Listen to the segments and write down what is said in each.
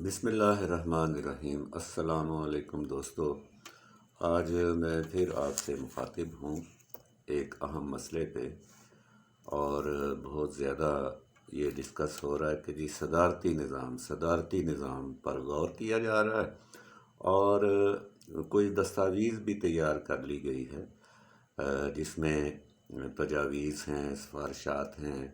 بسم اللہ الرحمن الرحیم۔ السلام علیکم دوستو، آج میں پھر آپ سے مخاطب ہوں ایک اہم مسئلے پہ، اور بہت زیادہ یہ ڈسکس ہو رہا ہے کہ صدارتی نظام پر غور کیا جا رہا ہے، اور کوئی دستاویز بھی تیار کر لی گئی ہے جس میں تجاویز ہیں، سفارشات ہیں،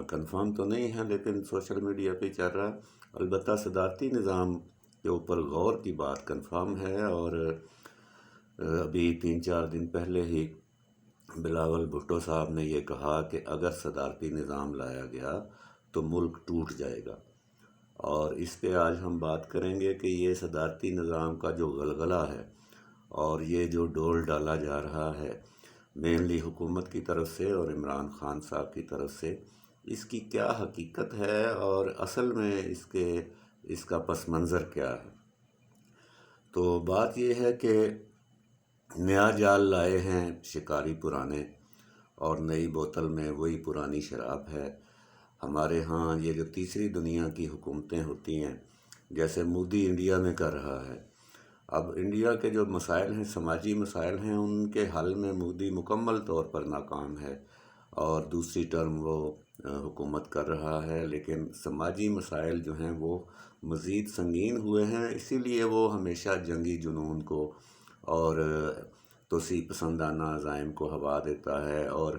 کنفرم تو نہیں ہے لیکن سوشل میڈیا پہ چل رہا ہے۔ البتہ صدارتی نظام کے اوپر غور کی بات کنفرم ہے، اور ابھی 3-4 دن پہلے ہی بلاول بھٹو صاحب نے یہ کہا کہ اگر صدارتی نظام لایا گیا تو ملک ٹوٹ جائے گا، اور اس پہ آج ہم بات کریں گے کہ یہ صدارتی نظام کا جو غلغلہ ہے اور یہ جو ڈول ڈالا جا رہا ہے مینلی حکومت کی طرف سے اور عمران خان صاحب کی طرف سے، اس کی کیا حقیقت ہے اور اصل میں اس کا پس منظر کیا ہے۔ تو بات یہ ہے کہ نیا جال لائے ہیں شکاری پرانے، اور نئی بوتل میں وہی پرانی شراب ہے۔ ہمارے ہاں یہ جو تیسری دنیا کی حکومتیں ہوتی ہیں، جیسے مودی انڈیا میں کر رہا ہے، اب انڈیا کے جو مسائل ہیں، سماجی مسائل ہیں، ان کے حل میں مودی مکمل طور پر ناکام ہے، اور دوسری ٹرم وہ حکومت کر رہا ہے، لیکن سماجی مسائل جو ہیں وہ مزید سنگین ہوئے ہیں۔ اسی لیے وہ ہمیشہ جنگی جنون کو اور توسیع پسندانہ عزائم کو ہوا دیتا ہے، اور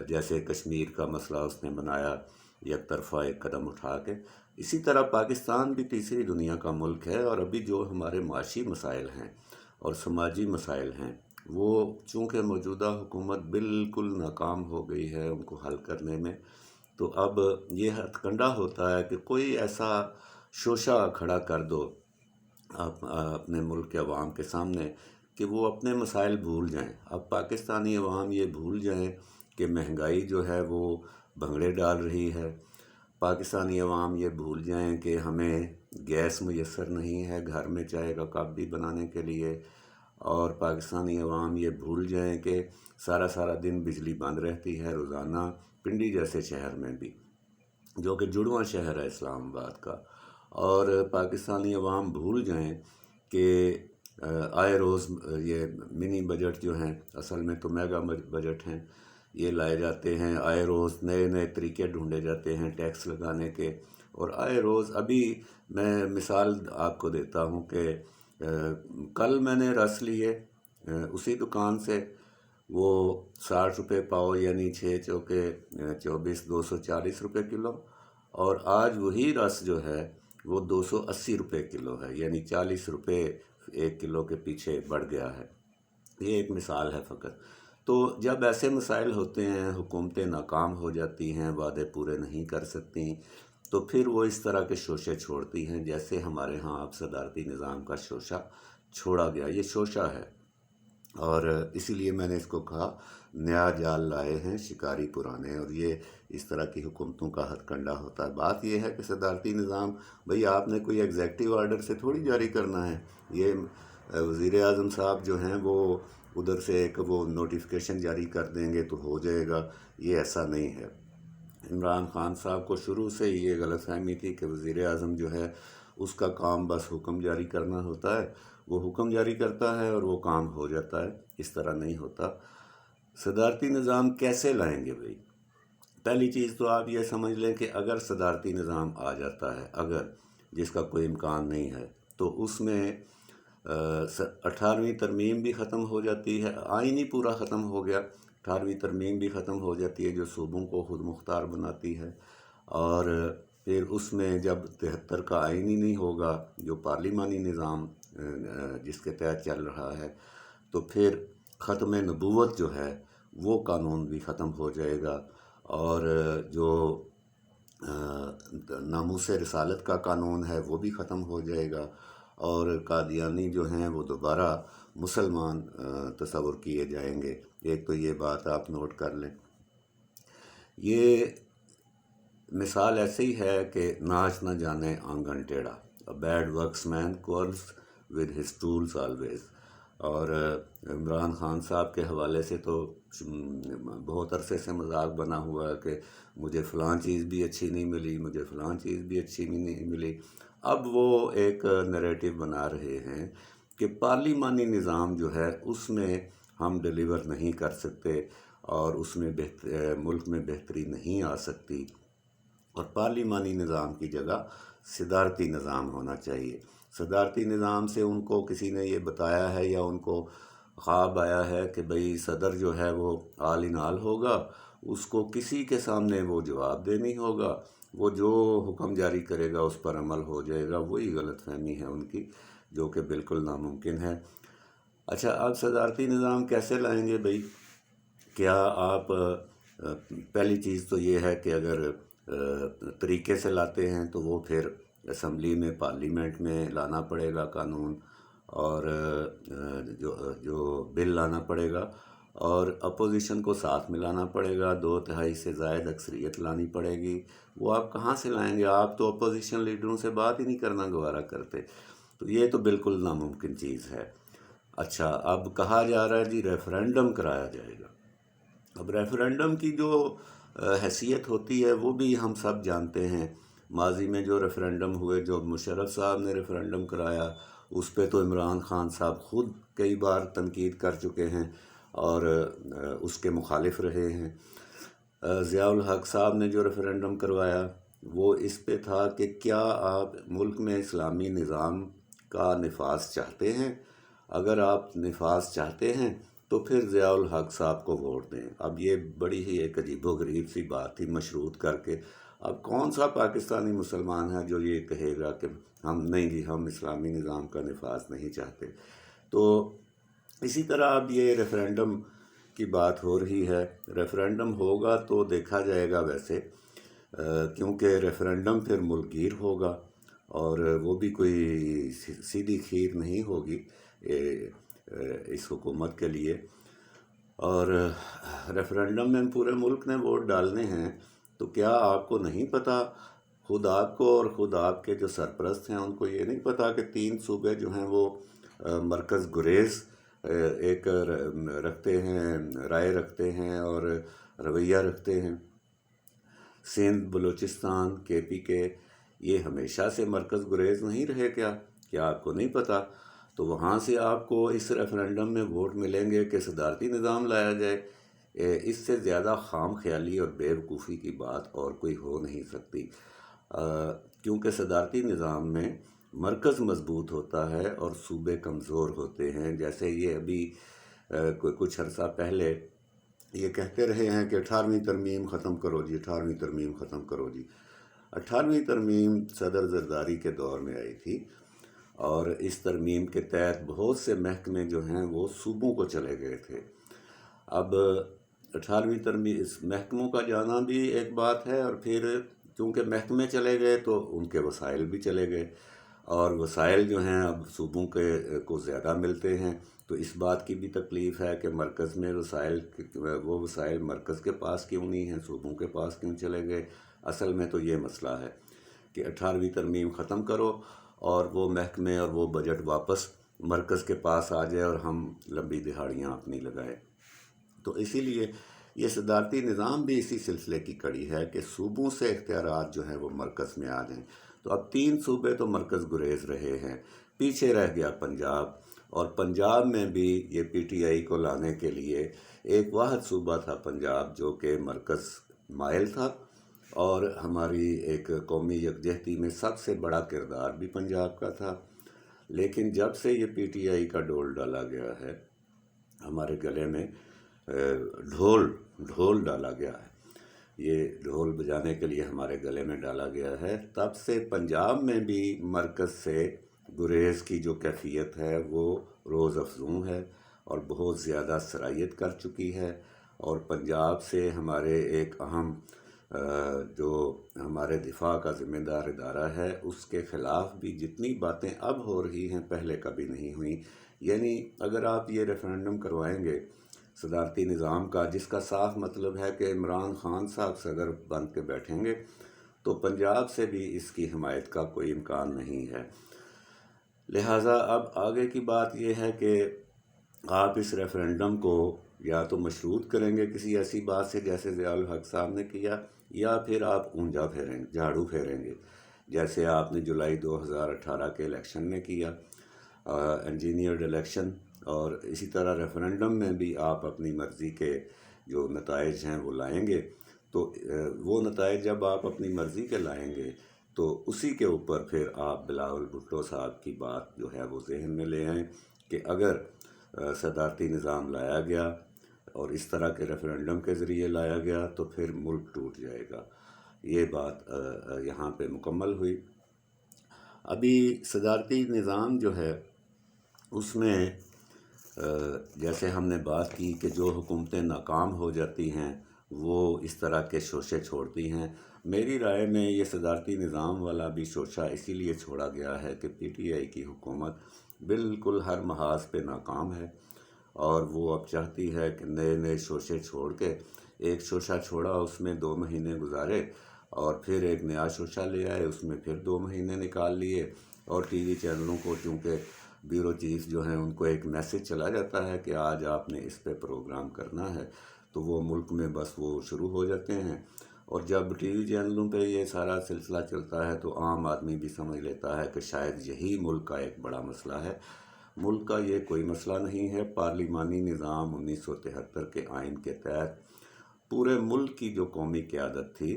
جیسے کشمیر کا مسئلہ اس نے بنایا یک طرفہ ایک قدم اٹھا کے، اسی طرح پاکستان بھی تیسری دنیا کا ملک ہے، اور ابھی جو ہمارے معاشی مسائل ہیں اور سماجی مسائل ہیں وہ چونکہ موجودہ حکومت بالکل ناکام ہو گئی ہے ان کو حل کرنے میں، تو اب یہ ہتھ کنڈا ہوتا ہے کہ کوئی ایسا شوشہ کھڑا کر دو اپنے ملک کے عوام کے سامنے کہ وہ اپنے مسائل بھول جائیں۔ اب پاکستانی عوام یہ بھول جائیں کہ مہنگائی جو ہے وہ بھنگڑے ڈال رہی ہے، پاکستانی عوام یہ بھول جائیں کہ ہمیں گیس میسر نہیں ہے گھر میں چائے کا کپ بھی بنانے کے لیے، اور پاکستانی عوام یہ بھول جائیں کہ سارا دن بجلی بند رہتی ہے روزانہ، پنڈی جیسے شہر میں بھی جو کہ جڑواں شہر ہے اسلام آباد کا، اور پاکستانی عوام بھول جائیں کہ آئے روز یہ منی بجٹ جو ہیں، اصل میں تو میگا بجٹ ہیں، یہ لائے جاتے ہیں، آئے روز نئے طریقے ڈھونڈے جاتے ہیں ٹیکس لگانے کے، اور آئے روز ابھی میں مثال آپ کو دیتا ہوں کہ کل میں نے رس لیے اسی دکان سے، وہ 60 روپے پاؤ، یعنی 6 چوکے 24، 240 روپے کلو، اور آج وہی رس جو ہے وہ 280 روپے کلو ہے، یعنی 40 روپے 1 کلو کے پیچھے بڑھ گیا ہے۔ یہ ایک مثال ہے فقط۔ تو جب ایسے مسائل ہوتے ہیں، حکومتیں ناکام ہو جاتی ہیں، وعدے پورے نہیں کر سکتی، تو پھر وہ اس طرح کے شوشے چھوڑتی ہیں، جیسے ہمارے ہاں اب صدارتی نظام کا شوشہ چھوڑا گیا۔ یہ شوشہ ہے، اور اسی لیے میں نے اس کو کہا نیا جال لائے ہیں شکاری پرانے، اور یہ اس طرح کی حکومتوں کا ہتھ کنڈا ہوتا ہے۔ بات یہ ہے کہ صدارتی نظام بھئی آپ نے کوئی ایگزیکٹو آرڈر سے تھوڑی جاری کرنا ہے، یہ وزیر اعظم صاحب جو ہیں وہ ادھر سے ایک وہ نوٹیفیکیشن جاری کر دیں گے تو ہو جائے گا، یہ ایسا نہیں ہے۔ عمران خان صاحب کو شروع سے یہ غلط فہمی تھی کہ وزیر اعظم جو ہے اس کا کام بس حکم جاری کرنا ہوتا ہے، وہ حکم جاری کرتا ہے اور وہ کام ہو جاتا ہے، اس طرح نہیں ہوتا۔ صدارتی نظام کیسے لائیں گے بھئی؟ پہلی چیز تو آپ یہ سمجھ لیں کہ اگر صدارتی نظام آ جاتا ہے، اگر جس کا کوئی امکان نہیں ہے، تو اس میں 18ویں ترمیم بھی ختم ہو جاتی ہے، آئین ہی پورا ختم ہو گیا، 18ویں ترمیم بھی ختم ہو جاتی ہے جو صوبوں کو خود مختار بناتی ہے، اور پھر اس میں جب 73 کا آئین ہی نہیں ہوگا جو پارلیمانی نظام جس کے تحت چل رہا ہے، تو پھر ختم نبوت جو ہے وہ قانون بھی ختم ہو جائے گا، اور جو ناموس رسالت کا قانون ہے وہ بھی ختم ہو جائے گا، اور قادیانی جو ہیں وہ دوبارہ مسلمان تصور کیے جائیں گے۔ ایک تو یہ بات آپ نوٹ کر لیں۔ یہ مثال ایسے ہی ہے کہ ناچ نہ جانے آنگن ٹیڑھا، A bad worksman quarrels with his tools always۔ اور عمران خان صاحب کے حوالے سے تو بہت عرصے سے مذاق بنا ہوا ہے کہ مجھے فلاں چیز بھی اچھی نہیں ملی، مجھے فلاں چیز بھی اچھی نہیں ملی۔ اب وہ ایک نیریٹو بنا رہے ہیں کہ پارلیمانی نظام جو ہے اس میں ہم ڈیلیور نہیں کر سکتے اور اس میں ملک میں بہتری نہیں آ سکتی، اور پارلیمانی نظام کی جگہ صدارتی نظام ہونا چاہیے۔ صدارتی نظام سے ان کو کسی نے یہ بتایا ہے یا ان کو خواب آیا ہے کہ بھئی صدر جو ہے وہ آل ان آل ہوگا، اس کو کسی کے سامنے وہ جواب دے نہیں ہوگا، وہ جو حکم جاری کرے گا اس پر عمل ہو جائے گا۔ وہی غلط فہمی ہے ان کی، جو کہ بالکل ناممکن ہے۔ اچھا، آپ صدارتی نظام کیسے لائیں گے بھئی؟ کیا آپ پہلی چیز تو یہ ہے کہ اگر طریقے سے لاتے ہیں تو وہ پھر اسمبلی میں پارلیمنٹ میں لانا پڑے گا قانون، اور جو بل لانا پڑے گا، اور اپوزیشن کو ساتھ ملانا پڑے گا، 2/3 سے زائد اکثریت لانی پڑے گی۔ وہ آپ کہاں سے لائیں گے؟ آپ تو اپوزیشن لیڈروں سے بات ہی نہیں کرنا گوارا کرتے، تو یہ تو بالکل ناممکن چیز ہے۔ اچھا، اب کہا جا رہا ہے جی ریفرینڈم کرایا جائے گا۔ اب ریفرینڈم کی جو حیثیت ہوتی ہے وہ بھی ہم سب جانتے ہیں۔ ماضی میں جو ریفرینڈم ہوئے، جو مشرف صاحب نے ریفرینڈم کرایا، اس پہ تو عمران خان صاحب خود کئی بار تنقید کر چکے ہیں اور اس کے مخالف رہے ہیں۔ ضیاء الحق صاحب نے جو ریفرینڈم کروایا وہ اس پہ تھا کہ کیا آپ ملک میں اسلامی نظام کا نفاذ چاہتے ہیں؟ اگر آپ نفاذ چاہتے ہیں تو پھر ضیاء الحق صاحب کو ووٹ دیں۔ اب یہ بڑی ہی ایک عجیب و غریب سی بات تھی، مشروط کر کے۔ اب کون سا پاکستانی مسلمان ہے جو یہ کہے گا کہ ہم نہیں جی، ہم اسلامی نظام کا نفاذ نہیں چاہتے؟ تو اسی طرح اب یہ ریفرینڈم کی بات ہو رہی ہے۔ ریفرینڈم ہوگا تو دیکھا جائے گا ویسے، کیونکہ ریفرینڈم پھر ملک گیر ہوگا، اور وہ بھی کوئی سیدھی کھیر نہیں ہوگی اس حکومت کے لیے۔ اور ریفرینڈم میں پورے ملک نے ووٹ ڈالنے ہیں، تو کیا آپ کو نہیں پتہ، خود آپ کو اور خود آپ کے جو سرپرست ہیں ان کو یہ نہیں پتہ کہ 3 صوبے جو ہیں وہ مرکز گریز ایک رکھتے ہیں، رائے رکھتے ہیں اور رویہ رکھتے ہیں؟ سندھ، بلوچستان، KPK یہ ہمیشہ سے مرکز گریز نہیں رہے کیا آپ کو نہیں پتہ؟ تو وہاں سے آپ کو اس ریفرینڈم میں ووٹ ملیں گے کہ صدارتی نظام لایا جائے۔ اس سے زیادہ خام خیالی اور بے وقوفی کی بات اور کوئی ہو نہیں سکتی، کیونکہ صدارتی نظام میں مرکز مضبوط ہوتا ہے اور صوبے کمزور ہوتے ہیں۔ جیسے یہ ابھی کچھ عرصہ پہلے یہ کہتے رہے ہیں کہ 18ویں ترمیم ختم کرو جی، 18ویں ترمیم ختم کرو جی۔ 18ویں ترمیم صدر زرداری کے دور میں آئی تھی، اور اس ترمیم کے تحت بہت سے محکمے جو ہیں وہ صوبوں کو چلے گئے تھے۔ اب 18ویں ترمیم اس محکموں کا جانا بھی ایک بات ہے، اور پھر چونکہ محکمے چلے گئے تو ان کے وسائل بھی چلے گئے، اور وسائل جو ہیں اب صوبوں کو زیادہ ملتے ہیں، تو اس بات کی بھی تکلیف ہے کہ مرکز میں وہ وسائل مرکز کے پاس کیوں نہیں ہیں، صوبوں کے پاس کیوں چلے گئے؟ اصل میں تو یہ مسئلہ ہے کہ 18ویں ترمیم ختم کرو اور وہ محکمے اور وہ بجٹ واپس مرکز کے پاس آ جائے اور ہم لمبی دہاڑیاں اپنی لگائیں۔ تو اسی لیے یہ صدارتی نظام بھی اسی سلسلے کی کڑی ہے کہ صوبوں سے اختیارات جو ہیں وہ مرکز میں آ جائیں۔ تو اب 3 صوبے تو مرکز گریز رہے ہیں، پیچھے رہ گیا پنجاب، اور پنجاب میں بھی یہ PTI کو لانے کے لیے ایک واحد صوبہ تھا پنجاب، جو کہ مرکز مائل تھا، اور ہماری ایک قومی یکجہتی میں سب سے بڑا کردار بھی پنجاب کا تھا۔ لیکن جب سے یہ PTI کا ڈول ڈالا گیا ہے ہمارے گلے میں، ڈھول ڈالا گیا ہے، یہ ڈھول بجانے کے لیے ہمارے گلے میں ڈالا گیا ہے، تب سے پنجاب میں بھی مرکز سے گریز کی جو کیفیت ہے وہ روز افزوں ہے اور بہت زیادہ سرایت کر چکی ہے۔ اور پنجاب سے ہمارے ایک اہم جو ہمارے دفاع کا ذمہ دار ادارہ ہے، اس کے خلاف بھی جتنی باتیں اب ہو رہی ہیں پہلے کبھی نہیں ہوئیں۔ یعنی اگر آپ یہ ریفرینڈم کروائیں گے صدارتی نظام کا، جس کا صاف مطلب ہے کہ عمران خان صاحب صدر بن کے بیٹھیں گے، تو پنجاب سے بھی اس کی حمایت کا کوئی امکان نہیں ہے۔ لہٰذا اب آگے کی بات یہ ہے کہ آپ اس ریفرینڈم کو یا تو مشروط کریں گے کسی ایسی بات سے جیسے ضیاء الحق صاحب نے کیا، یا پھر آپ اونجا پھیریں گے، جھاڑو پھیریں گے، جیسے آپ نے جولائی 2018 کے الیکشن میں کیا، انجینئرڈ الیکشن۔ اور اسی طرح ریفرینڈم میں بھی آپ اپنی مرضی کے جو نتائج ہیں وہ لائیں گے، تو وہ نتائج جب آپ اپنی مرضی کے لائیں گے تو اسی کے اوپر پھر آپ بلاول بھٹو صاحب کی بات جو ہے وہ ذہن میں لے آئیں کہ اگر صدارتی نظام لایا گیا اور اس طرح کے ریفرینڈم کے ذریعے لایا گیا تو پھر ملک ٹوٹ جائے گا۔ یہ بات یہاں پہ مکمل ہوئی۔ ابھی صدارتی نظام جو ہے اس میں جیسے ہم نے بات کی کہ جو حکومتیں ناکام ہو جاتی ہیں وہ اس طرح کے شوشے چھوڑتی ہیں۔ میری رائے میں یہ صدارتی نظام والا بھی شوشہ اسی لیے چھوڑا گیا ہے کہ پی ٹی آئی کی حکومت بالکل ہر محاذ پہ ناکام ہے، اور وہ اب چاہتی ہے کہ نئے نئے شوشے چھوڑ کے، ایک شوشہ چھوڑا اس میں 2 مہینے گزارے اور پھر ایک نیا شوشہ لے آئے، اس میں پھر 2 مہینے نکال لیے، اور ٹی وی چینلوں کو چونکہ بیورو چیف جو ہیں ان کو ایک میسج چلا جاتا ہے کہ آج آپ نے اس پہ پروگرام کرنا ہے، تو وہ ملک میں بس وہ شروع ہو جاتے ہیں۔ اور جب ٹی وی چینلوں پہ یہ سارا سلسلہ چلتا ہے تو عام آدمی بھی سمجھ لیتا ہے کہ شاید یہی ملک کا ایک بڑا مسئلہ ہے۔ ملک کا یہ کوئی مسئلہ نہیں ہے۔ پارلیمانی نظام 1973 کے آئین کے تحت پورے ملک کی جو قومی قیادت تھی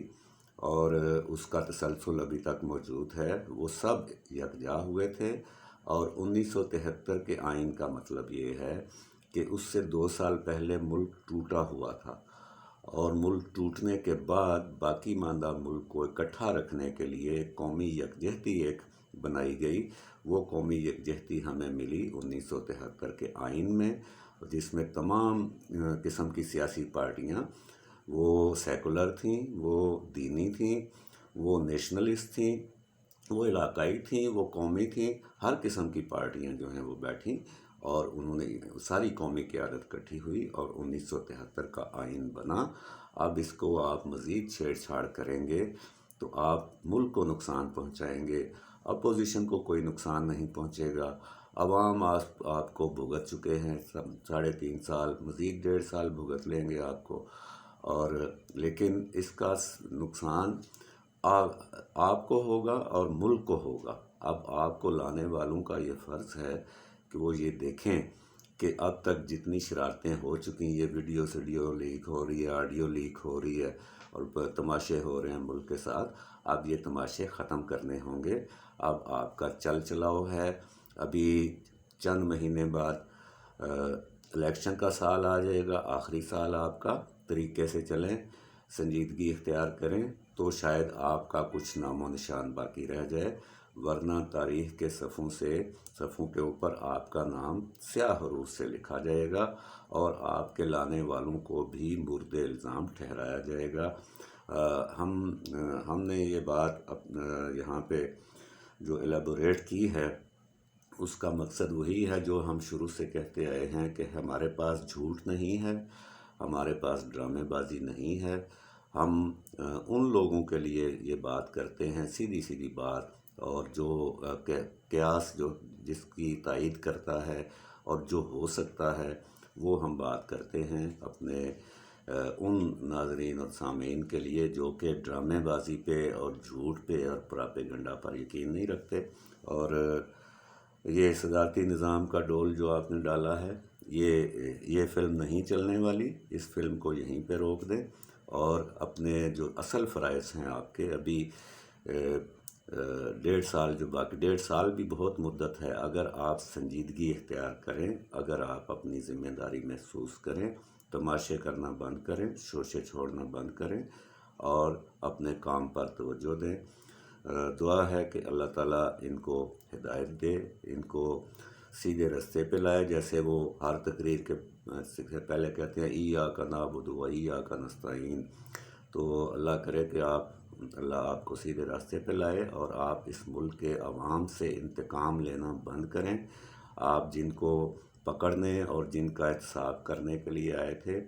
اور اس کا تسلسل ابھی تک موجود ہے، وہ سب یکجا ہوئے تھے، اور 1973 کے آئین کا مطلب یہ ہے کہ اس سے 2 سال پہلے ملک ٹوٹا ہوا تھا، اور ملک ٹوٹنے کے بعد باقی ماندہ ملک کو اکٹھا رکھنے کے لیے قومی یکجہتی ایک بنائی گئی۔ وہ قومی یکجہتی ہمیں ملی 1973 کے آئین میں، جس میں تمام قسم کی سیاسی پارٹیاں، وہ سیکولر تھیں، وہ دینی تھیں، وہ نیشنلسٹ تھیں، وہ علاقائی تھیں، وہ قومی تھیں، ہر قسم کی پارٹیاں جو ہیں وہ بیٹھیں، اور انہوں نے ساری قومی قیادت اکٹھی ہوئی اور 1973 کا آئین بنا۔ اب اس کو آپ مزید چھیڑ چھاڑ کریں گے تو آپ ملک کو نقصان پہنچائیں گے، اپوزیشن کو کوئی نقصان نہیں پہنچے گا۔ عوام آپ کو بھگت چکے ہیں، 3.5 سال، مزید 1.5 سال بھگت لیں گے آپ کو، اور لیکن اس کا نقصان آپ کو ہوگا اور ملک کو ہوگا۔ اب آپ کو لانے والوں کا یہ فرض ہے کہ وہ یہ دیکھیں کہ اب تک جتنی شرارتیں ہو چکی، یہ ویڈیو لیک ہو رہی ہے، آڈیو لیک ہو رہی ہے، اور تماشے ہو رہے ہیں ملک کے ساتھ، اب یہ تماشے ختم کرنے ہوں گے۔ اب آپ کا چل چلاؤ ہے، ابھی چند مہینے بعد الیکشن کا سال آ جائے گا، آخری سال آپ کا، طریقے سے چلیں، سنجیدگی اختیار کریں تو شاید آپ کا کچھ نام و نشان باقی رہ جائے، ورنہ تاریخ کے صفوں کے اوپر آپ کا نام سیاہ حروف سے لکھا جائے گا، اور آپ کے لانے والوں کو بھی مورد الزام ٹھہرایا جائے گا۔ ہم نے یہ بات یہاں پہ جو ایلیبوریٹ کی ہے، اس کا مقصد وہی ہے جو ہم شروع سے کہتے آئے ہیں کہ ہمارے پاس جھوٹ نہیں ہے، ہمارے پاس ڈرامے بازی نہیں ہے۔ ہم ان لوگوں کے لیے یہ بات کرتے ہیں، سیدھی سیدھی بات، اور جو قیاس جس کی تائید کرتا ہے اور جو ہو سکتا ہے وہ ہم بات کرتے ہیں اپنے ان ناظرین اور سامعین کے لیے جو کہ ڈرامے بازی پہ اور جھوٹ پہ اور پراپیگنڈا پر یقین نہیں رکھتے۔ اور یہ صدارتی نظام کا ڈول جو آپ نے ڈالا ہے، یہ فلم نہیں چلنے والی، اس فلم کو یہیں پہ روک دیں، اور اپنے جو اصل فرائض ہیں آپ کے، ابھی 1.5 سال جو باقی، 1.5 سال بھی بہت مدت ہے، اگر آپ سنجیدگی اختیار کریں، اگر آپ اپنی ذمہ داری محسوس کریں، تماشے کرنا بند کریں، شوشے چھوڑنا بند کریں، اور اپنے کام پر توجہ دیں۔ دعا ہے کہ اللہ تعالیٰ ان کو ہدایت دے، ان کو سیدھے رستے پہ لائے، جیسے وہ ہر تقریر کے سے پہلے کہتے ہیں ایاک نعبد و ایاک نستعین۔ تو اللہ کرے کہ اللہ آپ کو سیدھے راستے پہ لائے، اور آپ اس ملک کے عوام سے انتقام لینا بند کریں۔ آپ جن کو پکڑنے اور جن کا احتساب کرنے کے لیے آئے تھے،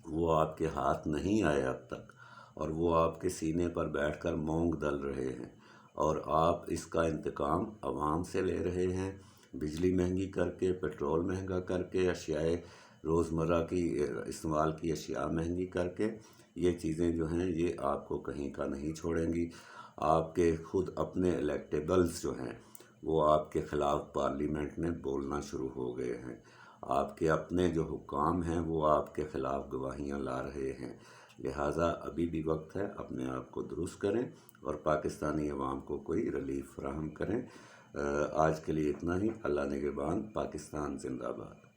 وہ آپ کے ہاتھ نہیں آئے اب تک، اور وہ آپ کے سینے پر بیٹھ کر مونگ دل رہے ہیں، اور آپ اس کا انتقام عوام سے لے رہے ہیں۔ بجلی مہنگی کر کے، پیٹرول مہنگا کر کے، اشیاء روزمرہ کی استعمال کی اشیاء مہنگی کر کے، یہ چیزیں جو ہیں یہ آپ کو کہیں کا نہیں چھوڑیں گی۔ آپ کے خود اپنے الیکٹیبلز جو ہیں وہ آپ کے خلاف پارلیمنٹ میں بولنا شروع ہو گئے ہیں، آپ کے اپنے جو حکام ہیں وہ آپ کے خلاف گواہیاں لا رہے ہیں۔ لہٰذا ابھی بھی وقت ہے، اپنے آپ کو درست کریں اور پاکستانی عوام کو کوئی ریلیف فراہم کریں۔ آج کے لیے اتنا ہی۔ اللہ نگہبان۔ پاکستان زندہ باد۔